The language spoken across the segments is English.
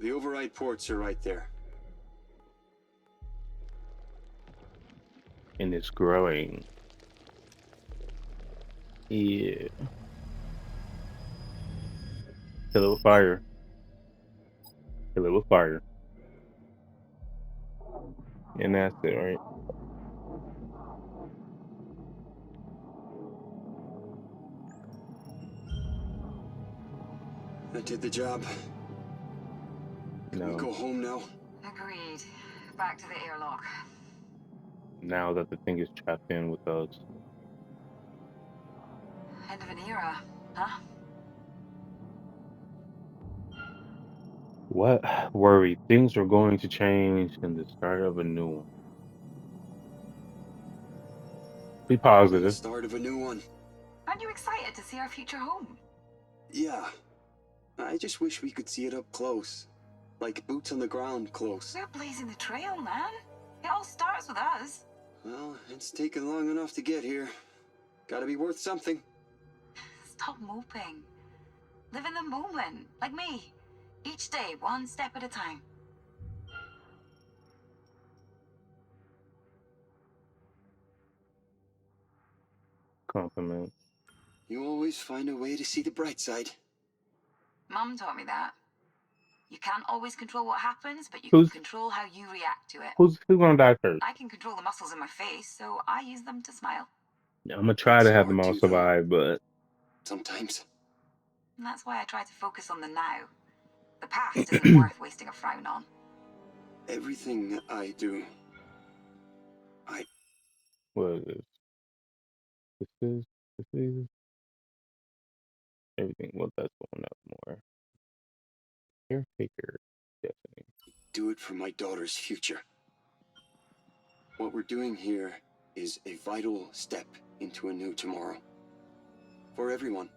The override ports are right there. And it's growing. Yeah. Kill it with fire. Kill it with fire. And that's it, right? That did the job. Can we No. go home now? Agreed. Back to the airlock. Now that the thing is trapped in with us. End of an era, huh? What worry? Things are going to change in the start of a new one. Be And the positive. start of a new one. Aren't you excited to see our future home? Yeah. I just wish we could see it up close. Like boots on the ground close. We're blazing the trail, man. It all starts with us. Well, it's taken long enough to get here. Gotta be worth something. Stop moping. Live in the moment, like me. Each day, one step at a time. Compliment. You always find a way to see the bright side. Mum taught me that. You can't always control what happens, but you can Who's control how you react to it. who's gonna die first? I can control the muscles in my face, so I use them to smile. I'm gonna try That's to have them smart all too, though. survive, but Sometimes. And that's why I try to focus on the now. The past isn't worth wasting a frown on. Everything I do, I what is this? This is everything. Well, that's going up more. Caretaker, Destiny. do it for my daughter's future. What we're doing here is a vital step into a new tomorrow. For everyone.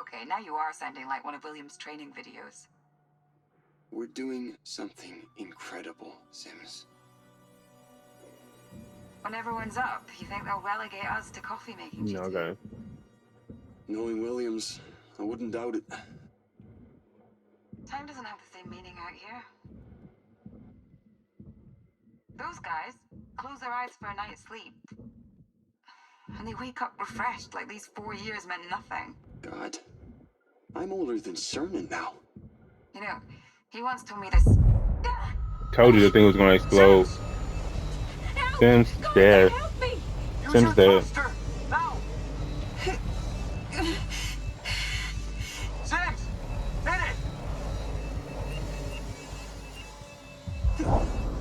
Okay, now you are sounding like one of William's training videos. We're doing something incredible, Sims. When everyone's up, you think they'll relegate us to coffee making No, duty? guys. Knowing Williams, I wouldn't doubt it. Time doesn't have the same meaning out here. Those guys close their eyes for a night's sleep, and they wake up refreshed like these 4 years meant nothing. God, I'm older than Cernan now. You know, he once told me this. Told you the thing was gonna explode. Sims! Help! Sims Carter, dead. help me! Use Sims your dead. thruster! Now! Sims! Hit it!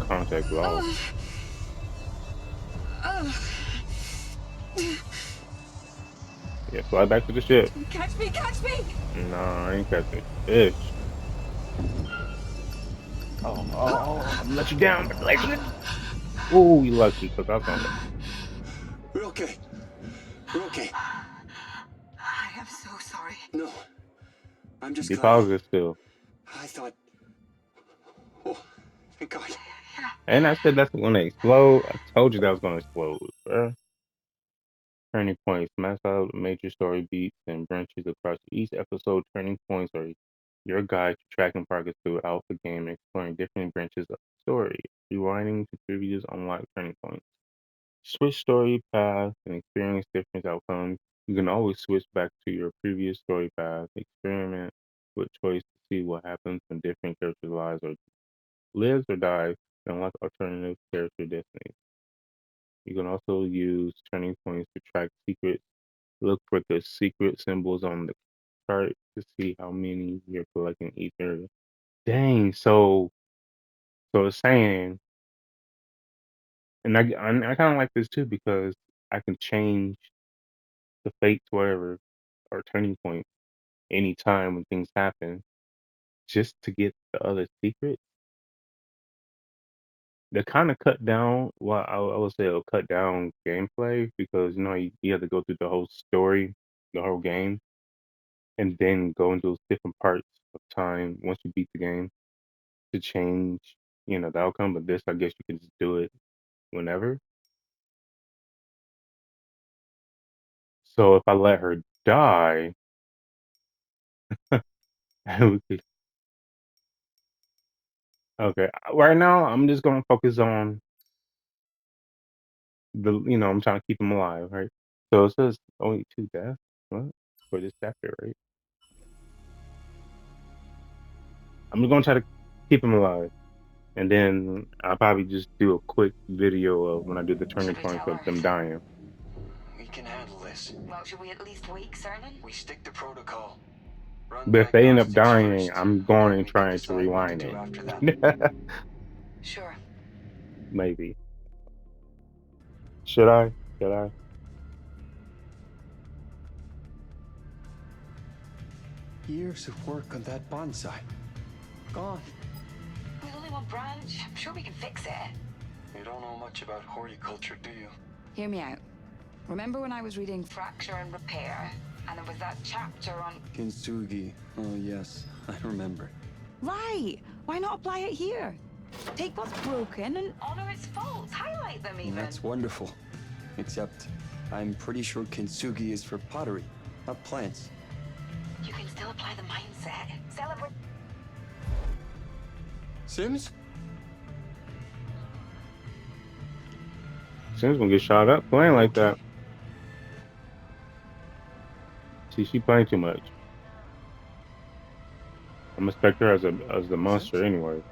Contact lost. Yeah, fly back to the ship. Catch me! Catch me! Nah, I ain't catching fish. I'm gonna let you down. Oh, you lucky, because I was gonna We're okay. We're okay. I am so sorry. No. I'm just be glad. positive still. I thought. Oh, thank God. Yeah. And I said that's gonna explode. I told you that was gonna explode, bro. Turning points. Max out major story beats and branches across each episode. Turning points are your guide to tracking progress throughout the game, exploring different branches of the story. Rewinding to previous unlock turning points. Switch story paths and experience different outcomes. You can always switch back to your previous story path. Experiment with choice to see what happens when different characters' lives or die, and unlock alternative character destinies. You can also use turning points to track secrets. Look for the secret symbols on the chart to see how many you're collecting each area. Dang, so it's saying, and I kind of like this too because I can change the fates wherever or turning point anytime when things happen just to get the other secret. They kind of cut down. Well, I would say it'll cut down gameplay because you have to go through the whole story, the whole game, and then go into those different parts of time once you beat the game to change, the outcome. But this, I guess, you can just do it whenever. So if I let her die, we could Okay, right now I'm just gonna focus on I'm trying to keep him alive, right? So it says only 2 deaths, what? For this chapter, right? I'm just gonna try to keep him alive, and then I'll probably just do a quick video of when I do the turning Should we points tell of her? them dying. We can handle this. Well, should we at least wake Cernan? We stick to protocol. Run But if they end up diagnostics dying, first, I'm going then and we can trying to decide what to rewind do after that. it. Sure. Maybe. Should I? Should I? Years of work on that bonsai. Gone. There's only one branch. I'm sure we can fix it. You don't know much about horticulture, do you? Hear me out. Remember when I was reading Fracture and Repair, and there was that chapter on... Kintsugi. Oh, yes. I remember. Right! Why not apply it here? Take what's broken and honor its faults. Highlight them even. That's wonderful. Except, I'm pretty sure Kintsugi is for pottery, not plants. You can still apply the mindset. Celebrate... Sims? Sim's gonna get shot up playing like that. See, she playing too much. I'm expect her as the monster Sims? anyway.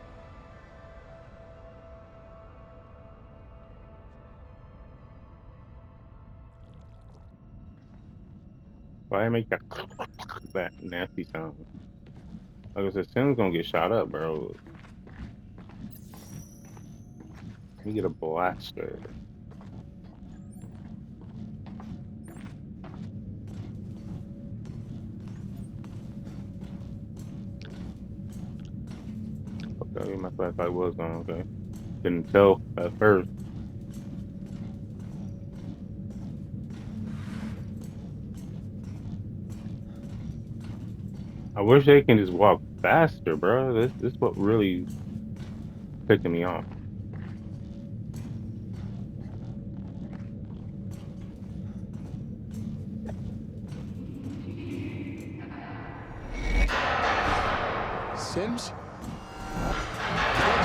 Why I make that that nasty sound? Like I said, Sim's gonna get shot up, bro. Let me get a blaster. Okay, my flashlight was on. Okay, didn't tell at first. I wish they can just walk faster, bro. This what really picking me off. Sims? Is that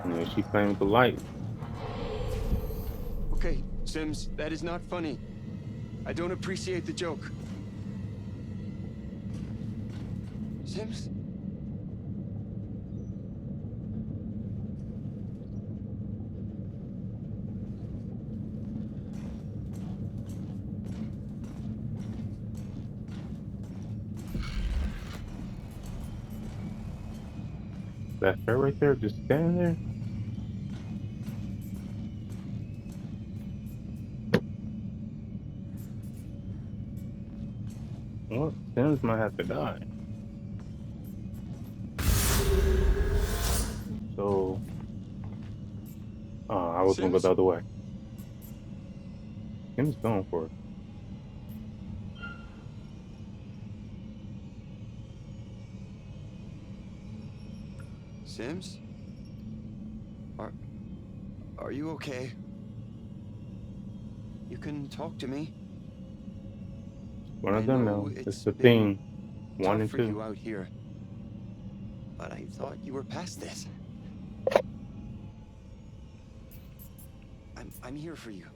You know, she playing with the light. you? Okay, Sims, that is not funny. I don't appreciate the joke. Sims? That her right there, just standing there. Well, Sims might have to die. So, I was gonna go the Sims? other way. Sims going for it. Sims? Are you okay? You can talk to me. One I of them know know. It's it's the been thing. 1 tough and for 2. you out here, but I thought you were past this. I'm here for you.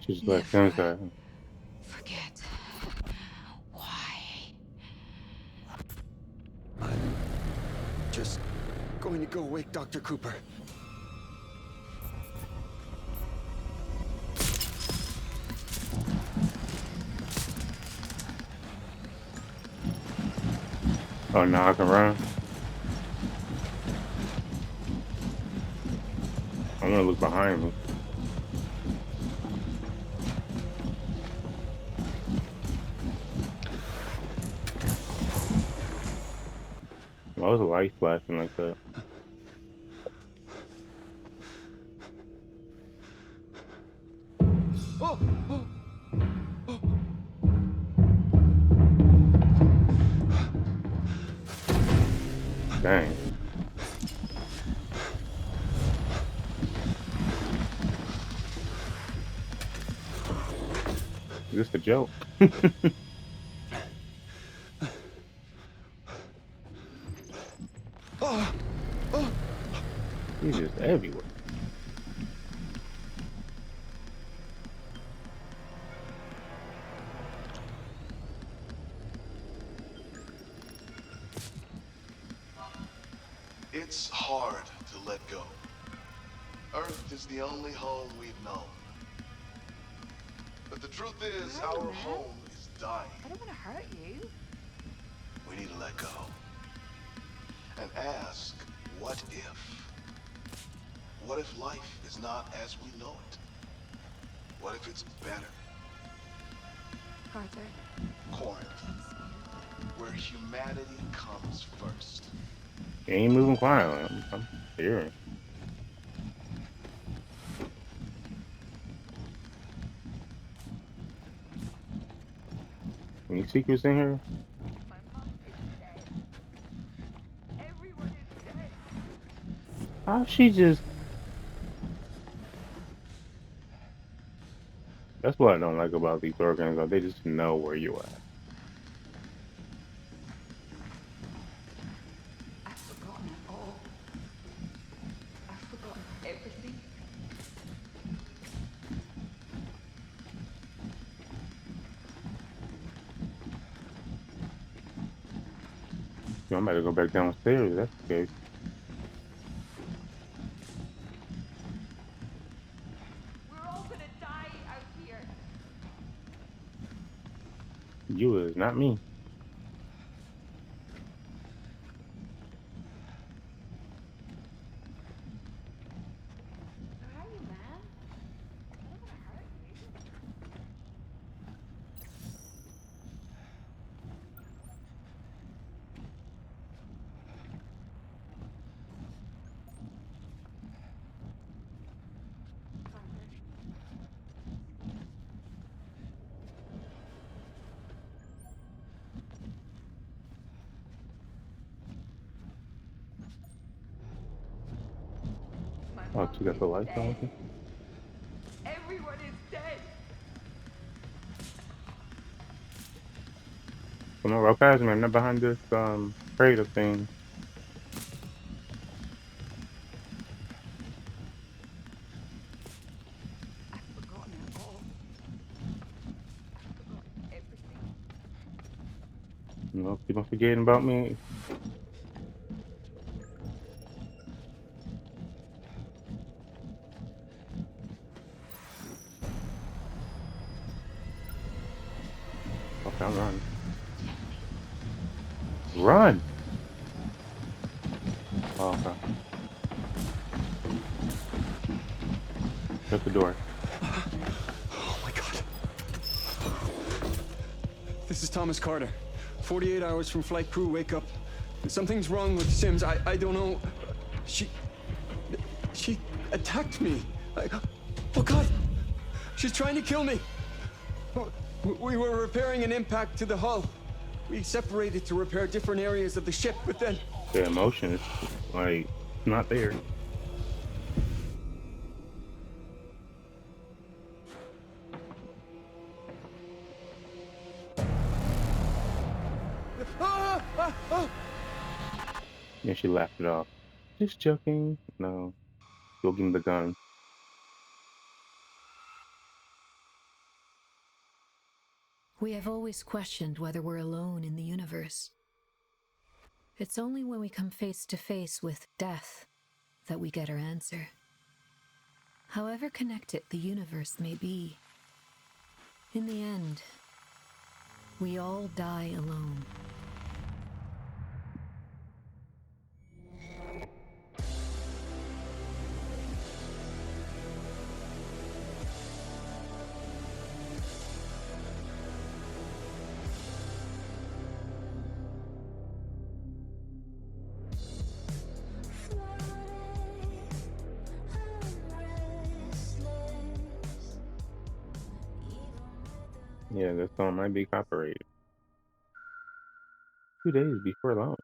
She just let Sims die. Forget. Why? I'm just going to go wake Dr. Cooper. Oh, now I can run. I'm gonna look behind me. Why was the light flashing like that? Oh! Oh! Dang. Is this a joke? He's just everywhere. It's hard to let go. Earth is the only home we've known. But the truth is, Hi, our man. home is dying. I don't want to hurt you. We need to let go. And ask, what if? What if life is not as we know it? What if it's better? Carter. Corinth, where humanity comes first. He ain't moving quietly. I'm hearing. Any secrets in here? My mom is dead. Everyone is dead. How she just? That's what I don't like about these organizations. They just know where you at. I've forgotten it all. I've forgotten everything. You know, I'm about to go back downstairs. That's the case. We're all gonna die out here. You is not me. Where are you, man? I don't want to hurt you. Carter. My Oh, mom she got is the lights dead. on. Everyone is dead. Come on, roll past me. I'm not behind this crate of thing. I've forgotten it all. I've forgotten everything. You know, keep on forgetting about me. Okay, I'm running. Run! Oh, okay. Shut the door. Oh my god. This is Thomas Carter. 48 hours from flight crew, wake up. Something's wrong with Sims. I don't know. She attacked me. Oh god. She's trying to kill me. We were repairing an impact to the hull. We separated to repair different areas of the ship, but then... The emotion is like not there. Yeah, she laughed it off. Just joking. No, go give him the gun. We have always questioned whether we're alone in the universe. It's only when we come face to face with death that we get our answer. However connected the universe may be, in the end, we all die alone. Yeah, this song might be copyrighted. 2 days before launch.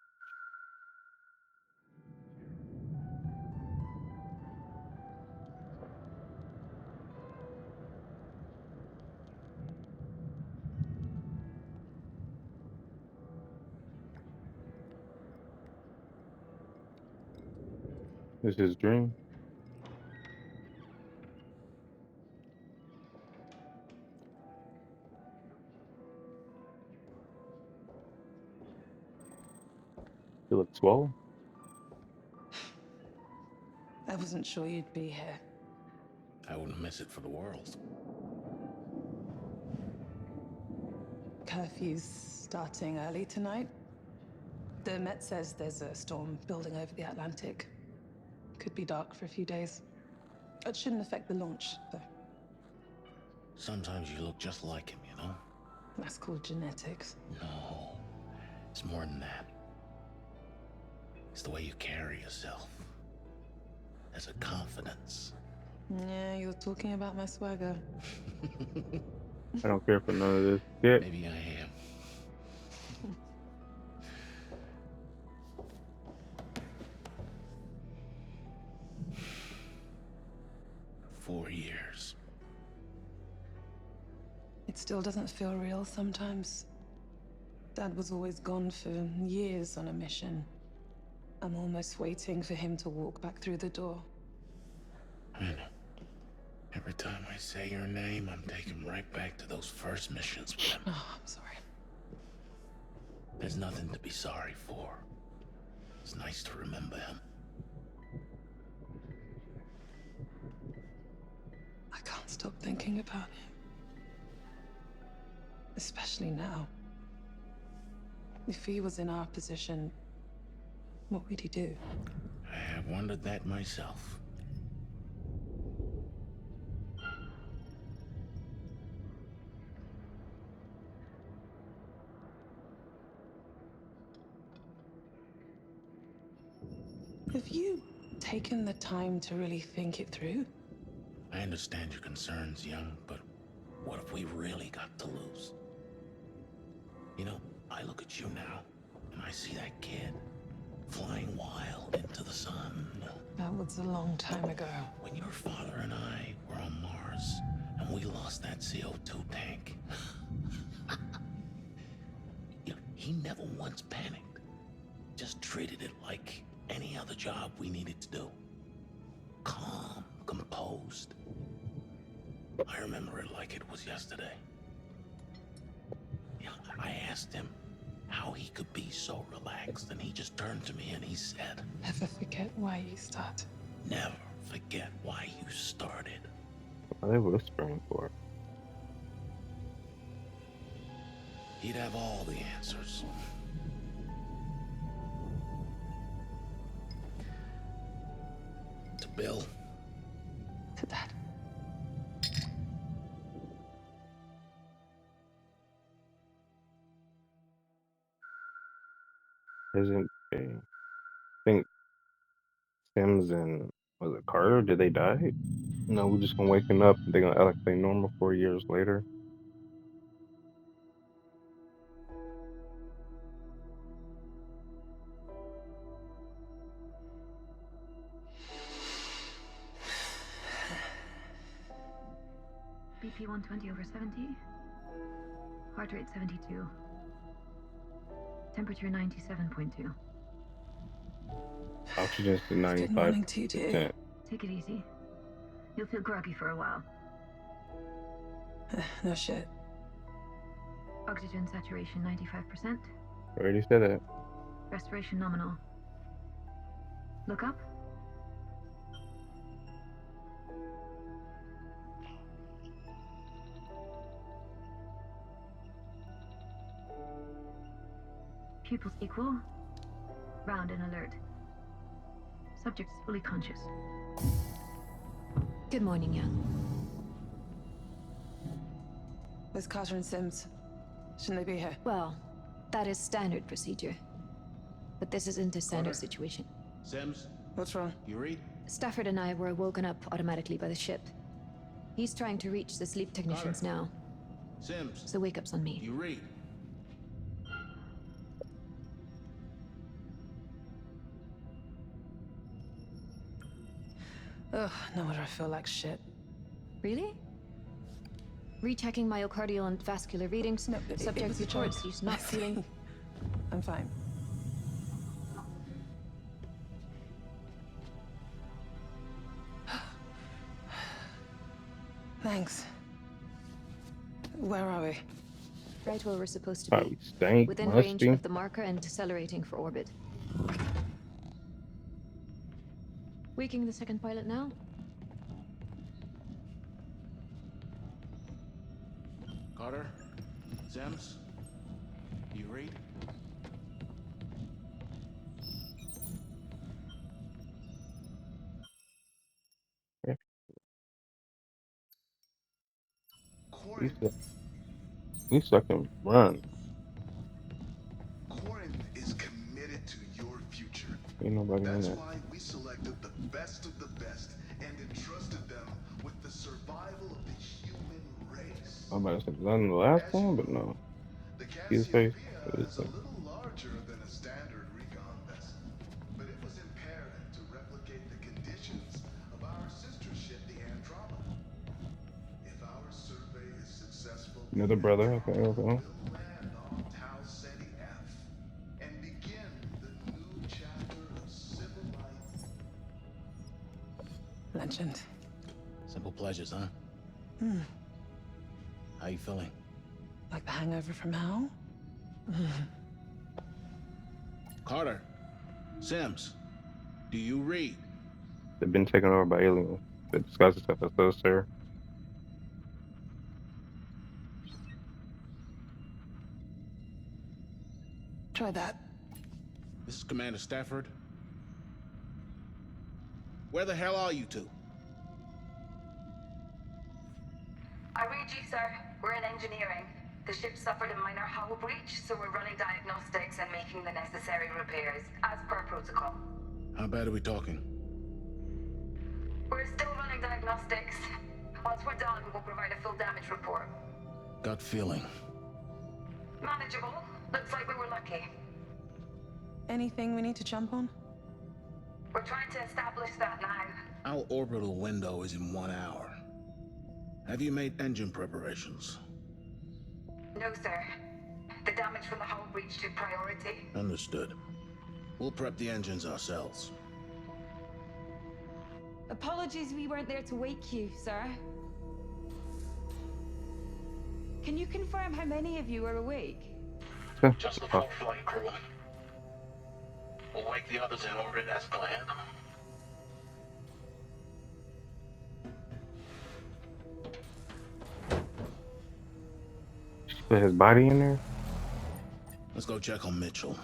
It's his dream. He looks swole. I wasn't sure you'd be here. I wouldn't miss it for the world. Curfew's starting early tonight. The Met says there's a storm building over the Atlantic. Could be dark for a few days. It shouldn't affect the launch, though. Sometimes you look just like him, you know? That's called genetics. No, it's more than that. It's the way you carry yourself. There's a confidence. Yeah, you're talking about my swagger. I don't care for none of this shit. Maybe I am. 4 years. It still doesn't feel real sometimes. Dad was always gone for years on a mission. I'm almost waiting for him to walk back through the door. I know. Every time I say your name, I'm taken right back to those first missions with him. Oh, I'm sorry. There's nothing to be sorry for. It's nice to remember him. I can't stop thinking about him. Especially now. If he was in our position, what would he do? I have wondered that myself. Have you taken the time to really think it through? I understand your concerns, young, but what if we really got to lose? You know, I look at you now, and I see that kid flying wild into the sun. That was a long time ago. When your father and I were on Mars, and we lost that CO2 tank. You know, he never once panicked. Just treated it like any other job we needed to do. Calm, composed. I remember it like it was yesterday. Yeah, I asked him how he could be so relaxed, and he just turned to me and he said, Never forget why you start. never forget why you started. What are they whispering for? He'd have all the answers. To Bill, To Dad. Isn't I think Sims and was it Carter? Did they die? No, we're just gonna waking up and they're gonna act like they normal 4 years later. BP 120 over 70. Heart rate 72. Temperature 97.2. Oxygen's to Good morning, TJ. 95%. Take it easy. You'll feel groggy for a while. No shit. Oxygen saturation 95%. Already said that. Respiration nominal. Look up. Pupils equal. Round and alert. Subject is fully conscious. Good morning, young. Where's Carter and Sims? Shouldn't they be here? Well, that is standard procedure. But this isn't a standard Carter. situation. Sims, What's wrong? you read? Stafford and I were woken up automatically by the ship. He's trying to reach the sleep technicians Carter. now, Sims, so wake up's on me. you read? Ugh, no wonder I feel like shit. Really? Rechecking myocardial and vascular readings. No, it Subject was a reports joke. he's not feeling. I'm fine. Thanks. Where are we? Right where we're supposed to be. Probably stank, Within range musty. of the marker and decelerating for orbit. Waking the second pilot now? Carter? Sims? You read? Yeah, Corin, you suck and run. Corin is committed to your future. Ain't nobody in That's there. why we selected the best of the best and entrusted them with the survival of the human race. I'm about to say, was that in the last As you one? But know, no. the See his face? Cassiopeia What is is a that? little larger than a standard recon vessel, but it was imperative to replicate the conditions of our sister ship, the Andromeda. If our survey is successful, Another the brother? Okay, Andromeda okay. will land on Tau Ceti F and begin the new chapter of civil life. Legend. Simple pleasures, huh? How you feeling? Like the hangover from hell? Carter? Sims? Do you read? They've been taken over by aliens. They disguise themselves as those, sir. Try that. This is Commander Stafford. Where the hell are you two? I read you, sir. We're in engineering. The ship suffered a minor hull breach, so we're running diagnostics and making the necessary repairs, as per protocol. How bad are we talking? We're still running diagnostics. Once we're done, we'll provide a full damage report. Gut feeling. Manageable. Looks like we were lucky. Anything we need to jump on? We're trying to establish that now. Our orbital window is in 1 hour. Have you made engine preparations? No, sir. The damage from the hull breach took priority. Understood. We'll prep the engines ourselves. Apologies we weren't there to wake you, sir. Can you confirm how many of you are awake? Just the full flight crew. We'll wake the others in orbit as planned. Put his body in there? Let's go check on Mitchell.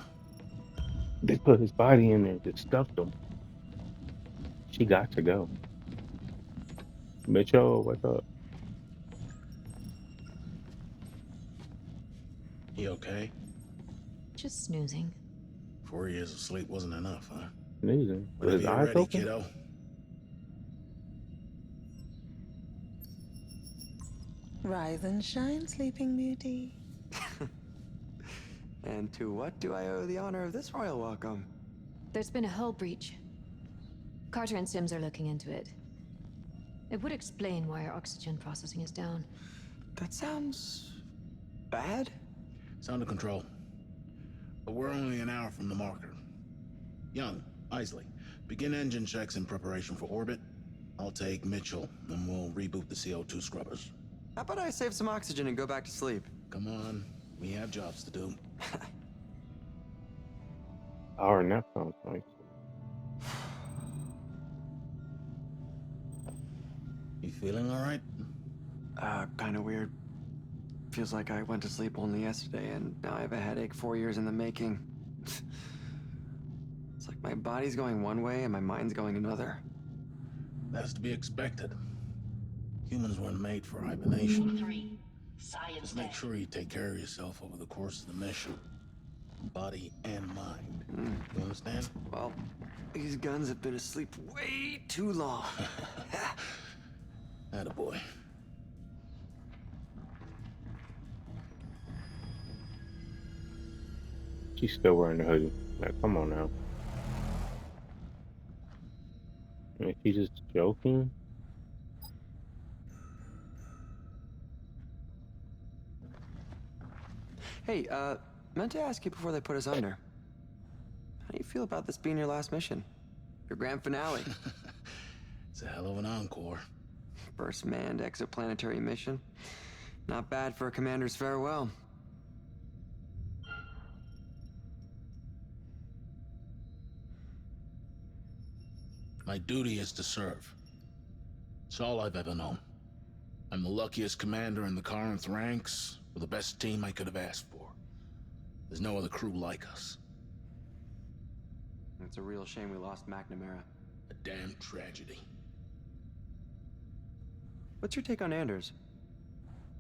They put his body in there. They stuffed him. She got to go. Mitchell, wake up. He okay? Just snoozing. 4 years of sleep wasn't enough, huh? Sneezing. With Whenever his you're eyes ready, open? kiddo. Rise and shine, Sleeping Beauty. And to what do I owe the honor of this royal welcome? There's been a hull breach. Carter and Sims are looking into it. It would explain why our oxygen processing is down. That sounds bad. It's under control. But we're only an hour from the marker. Young, Isley, begin engine checks in preparation for orbit. I'll take Mitchell, and we'll reboot the CO2 scrubbers. How about I save some oxygen and go back to sleep? Come on, we have jobs to do. Our nap sounds nice. You feeling all right? Kind of weird. Feels like I went to sleep only yesterday, and now I have a headache 4 years in the making. It's like my body's going one way and my mind's going another. That's to be expected. Humans weren't made for hibernation. 3. Science Just make sure you take care of yourself over the course of the mission. Body and mind. You understand? Well, these guns have been asleep way too long. Attaboy. She's still wearing the hoodie. Like, come on now. I mean, she's just joking. Hey, meant to ask you before they put us under. How do you feel about this being your last mission? Your grand finale? It's a hell of an encore. First manned exoplanetary mission. Not bad for a commander's farewell. My duty is to serve. It's all I've ever known. I'm the luckiest commander in the Corinth ranks, with the best team I could have asked for. There's no other crew like us. It's a real shame we lost McNamara. A damn tragedy. What's your take on Anders?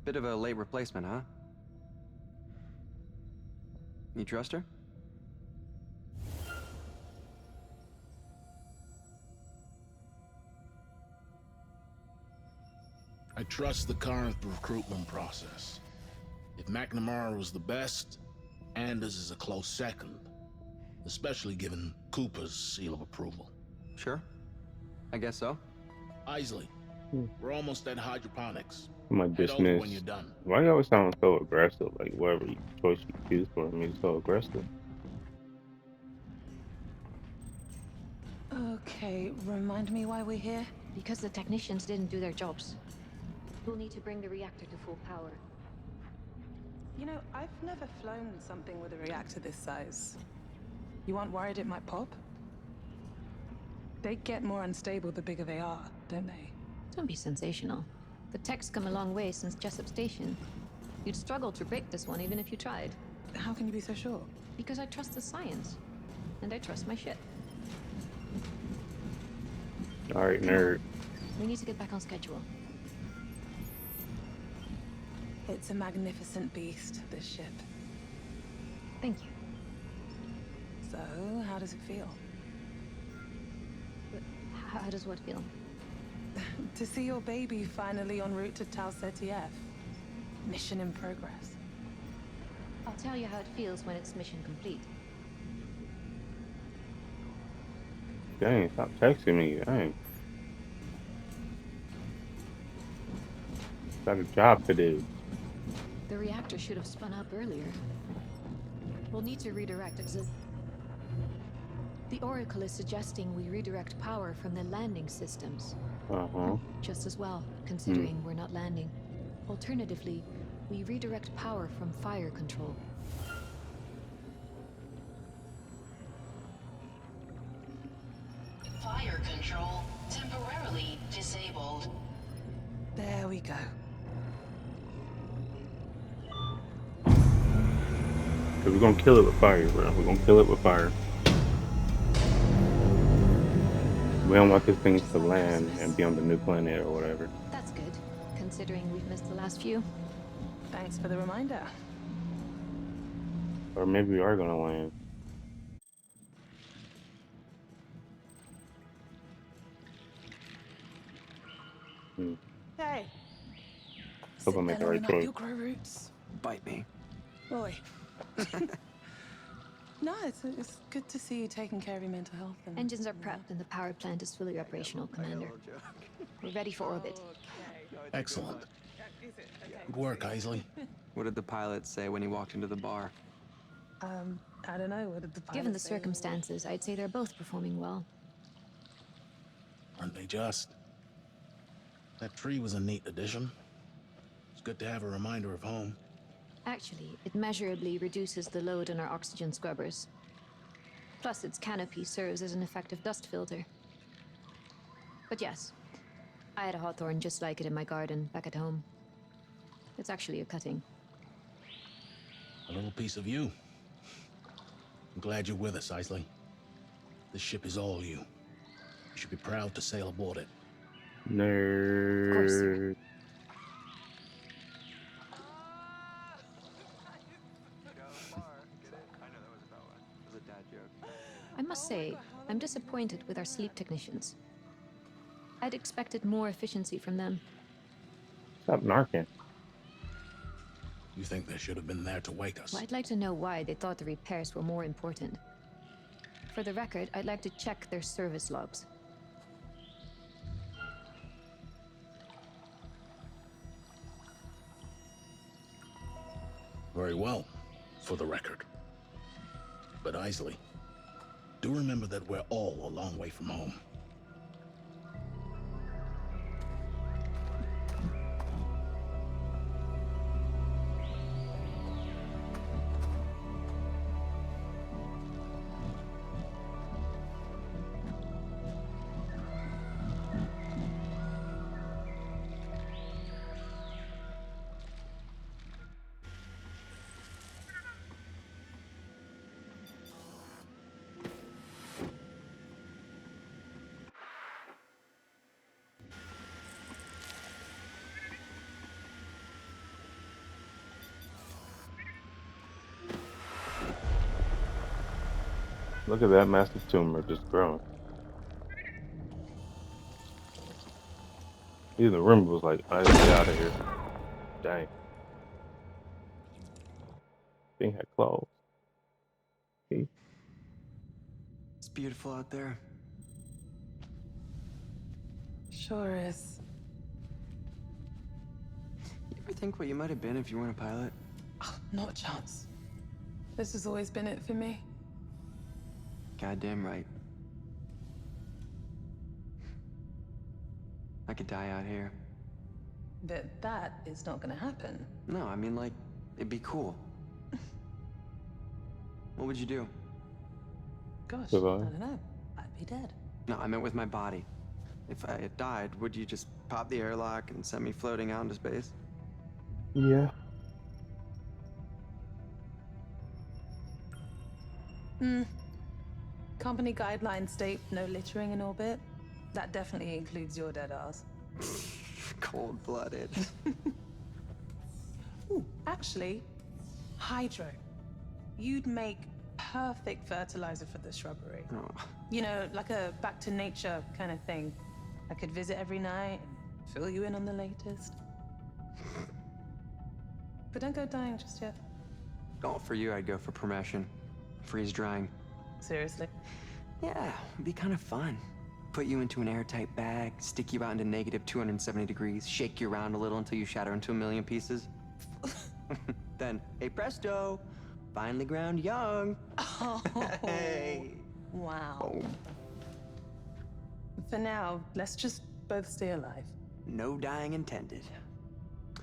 Bit of a late replacement, huh? You trust her? I trust the Corinth recruitment process. If McNamara was the best, Anders is a close second. Especially given Cooper's seal of approval. Sure. I guess so. Isley, we're almost at hydroponics. I'm gonna Head over dismiss. when you're done. Why you always sound so aggressive? Like whatever choice you choose for me is so aggressive. Okay, remind me why we're here? Because the technicians didn't do their jobs. We'll need to bring the reactor to full power. You know, I've never flown something with a reactor this size. You aren't worried it might pop? They get more unstable the bigger they are, don't they? Don't be sensational. The tech's come a long way since Jessup Station. You'd struggle to break this one even if you tried. How can you be so sure? Because I trust the science. And I trust my ship. Alright, nerd. We need to get back on schedule. It's a magnificent beast, this ship. Thank you. So, how does it feel? How does what feel? To see your baby finally en route to Tau Ceti-F. Mission in progress. I'll tell you how it feels when it's mission complete. Dang, stop texting me. Dang. Got a job to do. The reactor should have spun up earlier. We'll need to redirect The Oracle is suggesting we redirect power from the landing systems. Just as well, considering we're not landing. Alternatively, we redirect power from fire control. Fire control temporarily disabled. There we go. Cause we're gonna kill it with fire, bro. We're gonna kill it with fire. We don't want this thing to land and be on the new planet or whatever. That's good, considering we've missed the last few. Thanks for the reminder. Or maybe we are gonna land. Hey. Hope I make the right choice. You'll grow roots. Bite me. Boy. No, it's good to see you taking care of your mental health. And Engines are prepped and the power plant is fully operational, Commander. We're ready for orbit. Excellent. Good work, Isley. What did the pilot say when he walked into the bar? I don't know. What did the pilot Given the say? circumstances, I'd say they're both performing well. Aren't they just? That tree was a neat addition. It's good to have a reminder of home. Actually, it measurably reduces the load on our oxygen scrubbers. Plus, its canopy serves as an effective dust filter. But yes, I had a hawthorn just like it in my garden back at home. It's actually a cutting. A little piece of you. I'm glad you're with us, Isley. This ship is all you. You should be proud to sail aboard it. Nerd. Of course, sir. I must say, I'm disappointed with our sleep technicians. I'd expected more efficiency from them. Stop narking. You think they should have been there to wake us? Well, I'd like to know why they thought the repairs were more important. For the record, I'd like to check their service logs. Very well, for the record. But Isley, do remember that we're all a long way from home. Look at that massive tumor just growing. Even the room was like, I gotta get out of here. Dang. Thing had claws. See? It's beautiful out there. Sure is. You ever think what you might have been if you weren't a pilot? Oh, not a chance. This has always been it for me. Goddamn right. I could die out here. But that is not gonna happen. No, I mean, like, it'd be cool. What would you do? Gosh, I Survive. don't know. I'd be dead. No, I meant with my body. If I had died, would you just pop the airlock and send me floating out into space? Yeah. Hmm. Company guidelines state no littering in orbit. That definitely includes your dead ass. Cold-blooded. Ooh, actually, hydro. You'd make perfect fertilizer for the shrubbery. Oh. You know, like a back to nature kind of thing. I could visit every night and fill you in on the latest. But don't go dying just yet. Oh, for you, I'd go for permission. Freeze drying. Seriously. Yeah, it'd be kind of fun. Put you into an airtight bag, stick you out into negative 270 degrees, shake you around a little until you shatter into a million pieces. Then, hey presto, finally ground young. Oh, Hey. wow. Boom. For now, let's just both stay alive. No dying intended.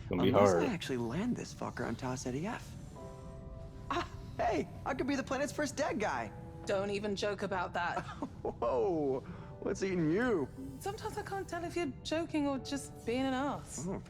Gonna be Unless hard. I actually land this fucker on Taos F. Ah, hey, I could be the planet's first dead guy. Don't even joke about that. Whoa, what's eating you? Sometimes I can't tell if you're joking or just being an ass. Oh.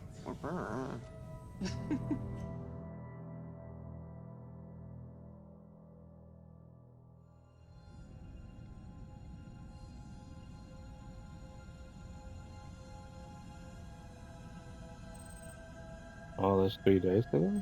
All this 3 days ago?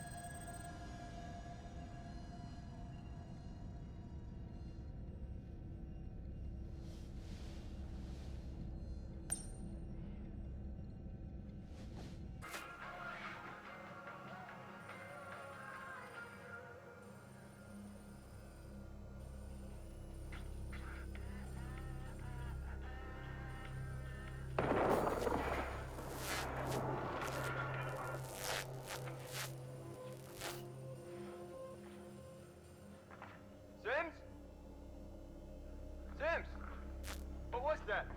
Sims? Sims? What was that?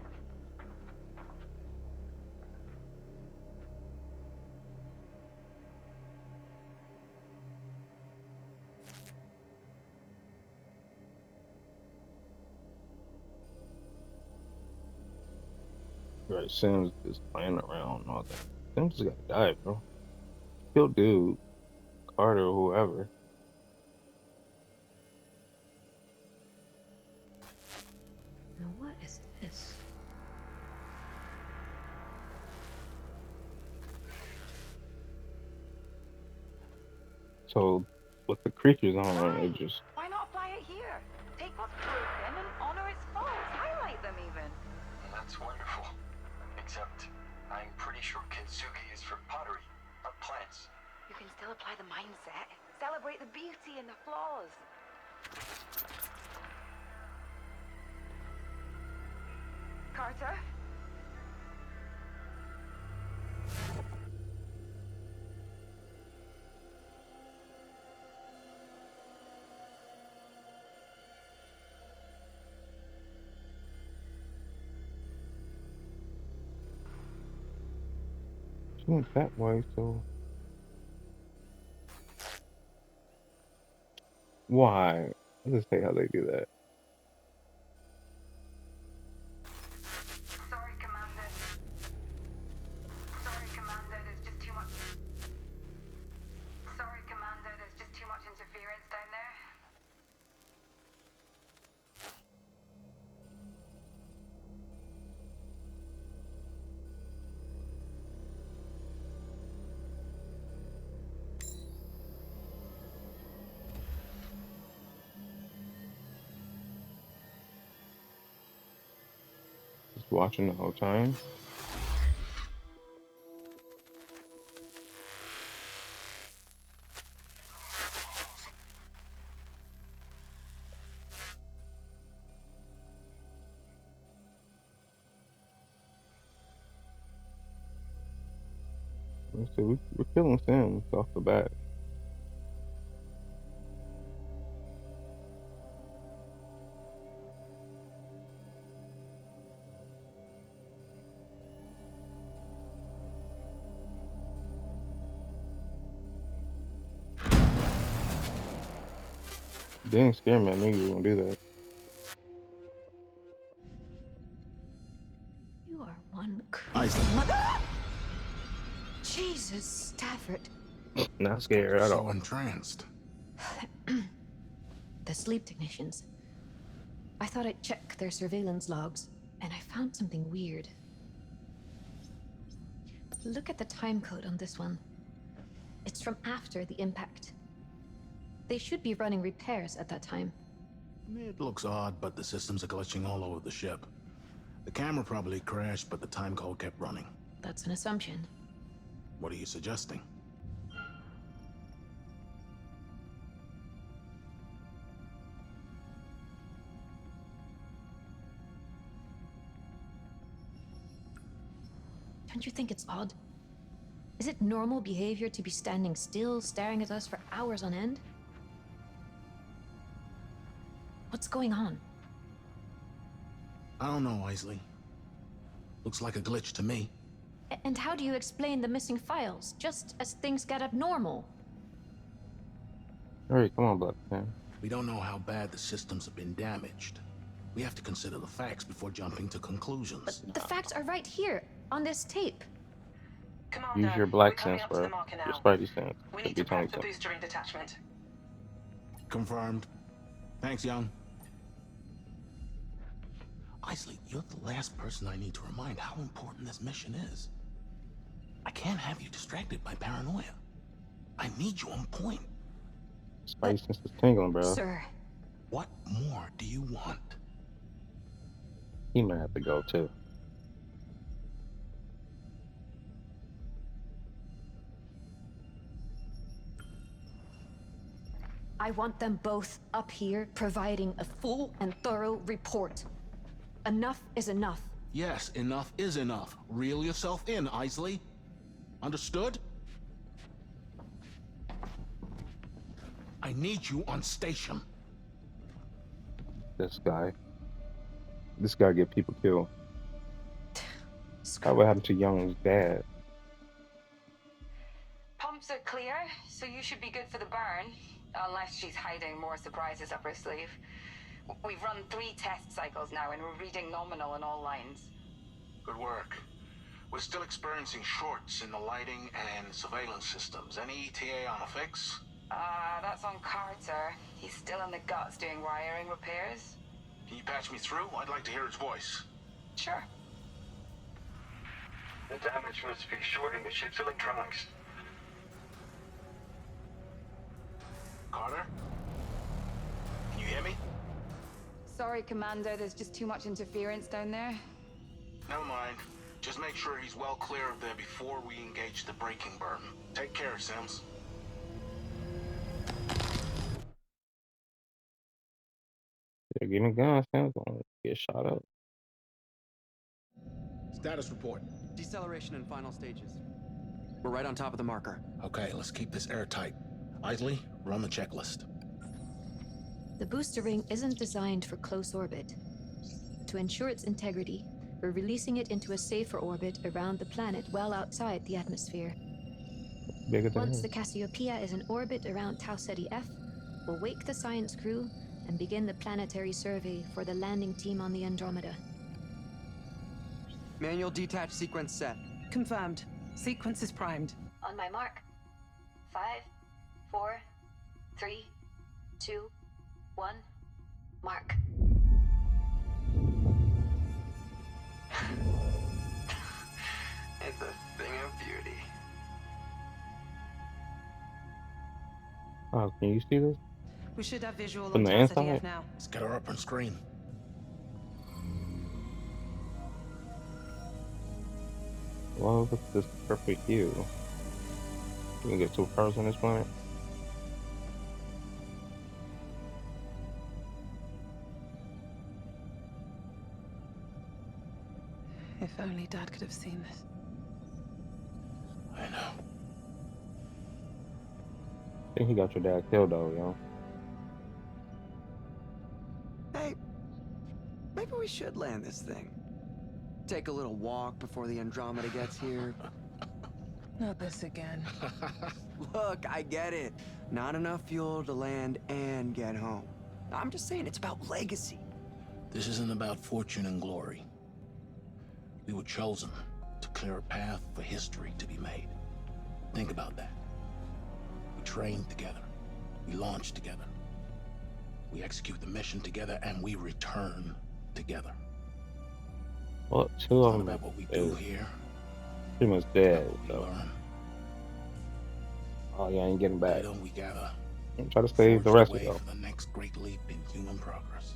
Right, Sims is playing around and all that. Sims just gotta die, bro. Kill dude, Carter, or whoever. Now, what is this? So, with the creatures on, it just Why not apply it here? Take what's broken and honor its faults. Highlight them even. That's wonderful. Except, I'm pretty sure kintsugi is for pottery, not plants. You can still apply the mindset. Celebrate the beauty and the flaws. Carter? she went that way, so why? Let's say how they do that. Sorry, Commander. Sorry, Commander. There's just too much. Sorry, Commander. There's just too much interference down there. Watching the whole time. So we're killing Sims off the bat. Didn't scare me. I knew you were gonna do that. You are one Isaac. Jesus, Stafford. Not scared at So all. entranced. The sleep technicians. I thought I'd check their surveillance logs, and I found something weird. Look at the time code on this one. It's from after the impact. They should be running repairs at that time. It looks odd, but the systems are glitching all over the ship. The camera probably crashed, but the time code kept running. That's an assumption. What are you suggesting? Don't you think it's odd? Is it normal behavior to be standing still, staring at us for hours on end? What's going on? I don't know, Isley. Looks like a glitch to me. And how do you explain the missing files, just as things get abnormal? Alright, come on, Black Sam. We don't know how bad the systems have been damaged. We have to consider the facts before jumping to conclusions. But the facts are right here, on this tape. Commander, Use your we're black coming sense, up to the bro. marker Your now. spidey sense. We Could need be to Tony prep the sense. booster ring detachment. Confirmed. Thanks, Young. Isley, you're the last person I need to remind how important this mission is. I can't have you distracted by paranoia. I need you on point. Spidey sense is tingling, bro. Sir, What more do you want? He might have to go too. I want them both up here providing a full and thorough report. Enough is enough. Yes, enough is enough. Reel yourself in, Isley. Understood? I need you on station. This guy get people killed. What happened to Young's dad? Pumps are clear, so you should be good for the burn. Unless she's hiding more surprises up her sleeve. We've run 3 test cycles now, and we're reading nominal in all lines. Good work. We're still experiencing shorts in the lighting and surveillance systems. Any ETA on a fix? That's on Carter. He's still in the guts doing wiring repairs. Can you patch me through? I'd like to hear his voice. Sure. The damage must be shorting the ship's electronics. Carter? Can you hear me? Sorry, Commander, there's just too much interference down there. Never mind. Just make sure he's well clear of there before we engage the braking burn. Take care, Sims. They're getting guns. Sam's gonna get shot up. Status report. Deceleration in final stages. We're right on top of the marker. Okay, let's keep this airtight. Isley, run the checklist. The booster ring isn't designed for close orbit. To ensure its integrity, we're releasing it into a safer orbit around the planet well outside the atmosphere. Bigger than Once his. the Cassiopeia is in orbit around Tau Ceti F, we'll wake the science crew and begin the planetary survey for the landing team on the Andromeda. Manual detach sequence set. Confirmed. Sequence is primed. On my mark. 5, 4, 3, 2, 1, mark. It's a thing of beauty. Oh, can you see this? We should have visual From on the Tau Ceti inside? F now. Let's get her up on screen. Well, what's this perfect you? You can get superpowers on this planet? If only Dad could have seen this. I know. I think he got your dad killed though, yo. Hey, maybe we should land this thing. Take a little walk before the Andromeda gets here. Not this again. Look, I get it. Not enough fuel to land and get home. I'm just saying it's about legacy. This isn't about fortune and glory. We were chosen to clear a path for history to be made. Think about that. We trained together. We launch together. We execute the mission together, and we return together. Well, It's two of not them about what we do is here. pretty much It's about dead, what we so learn. oh yeah, I ain't getting back. Together, we gotta I'm trying to save the forge the rest of way y'all. for the next great leap in human progress.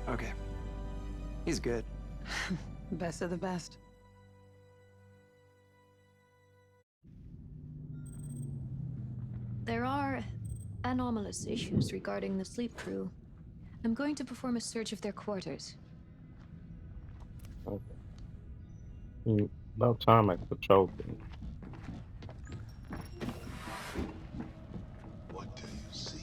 Okay. He's good. Best of the best. There are anomalous issues regarding the sleep crew. I'm going to perform a search of their quarters. Okay. About time I patrol things. What do you see?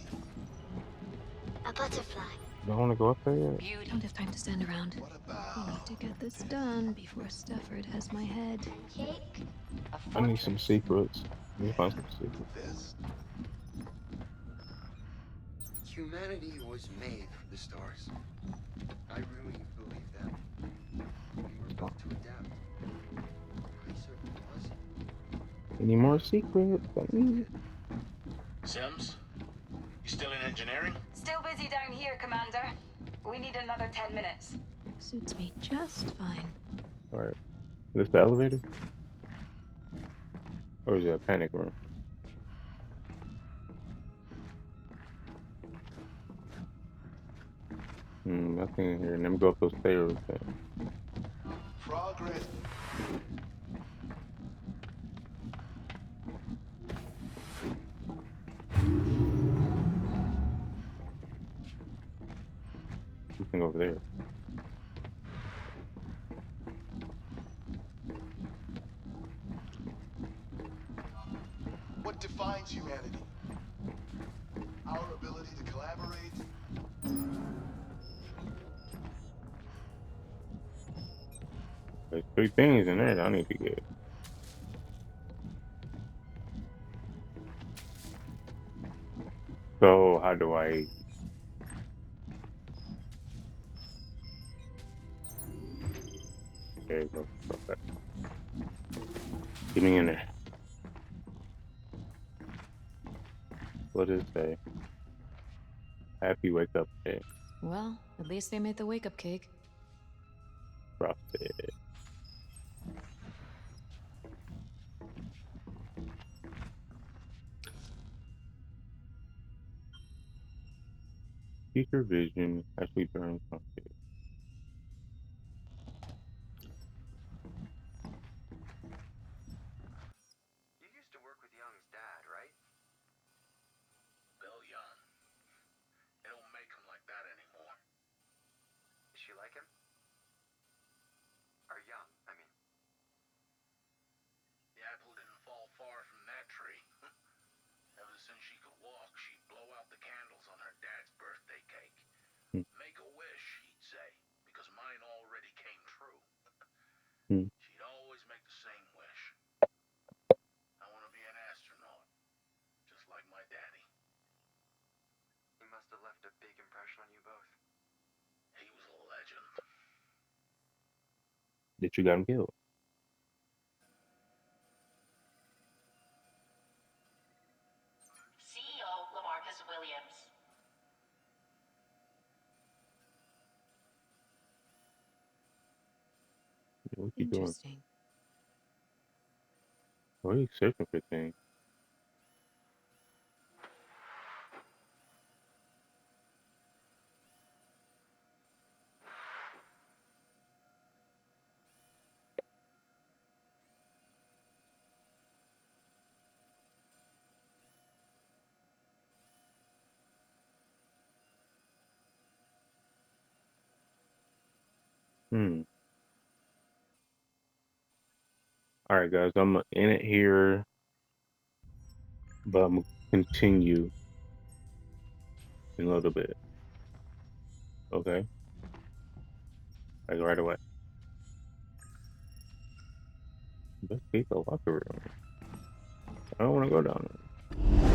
A butterfly. Do I want to go up there yet? I don't have time to stand around. What We need about to get this done before Stafford has my head. Cake. A I need some fortress. secrets. Let me find some secrets. this? Humanity was made for the stars. I really believe that. We were built to adapt. I certainly was. Any more secrets? I need it. Sims, you still in engineering? Still busy down here, Commander. We need another 10 minutes. Suits me just fine. All right. Is this the elevator? Or is it a panic room? Nothing in here. Let me go up those stairs then. Progress. Something over there. What defines humanity? Our ability to collaborate? There's three things in there that I need to get. So how do I? There you go. Okay. Get me in there. What does it say? Happy wake up day. Well, at least they made the wake up cake. Frosted. Future vision actually burns something. You used to work with Young's dad, right? Bill Young. They don't make them like that anymore. Does she like him? Or Young, I mean. The apple didn't fall far from that tree. Ever since she could walk, she'd blow out the candles on her dad's birthday cake. Hmm. Make a wish, he'd say, because mine already came true. Hmm. She'd always make the same wish. I want to be an astronaut, just like my daddy. He must have left a big impression on you both. He was a legend. That you got him killed. CEO Lamarcus Williams. What you doing? Interesting. What are you searching for things? Hmm. All right, guys, I'm in it here, but I'm gonna continue in a little bit. Okay, like right away. Investigate the locker room. I don't want to go down there.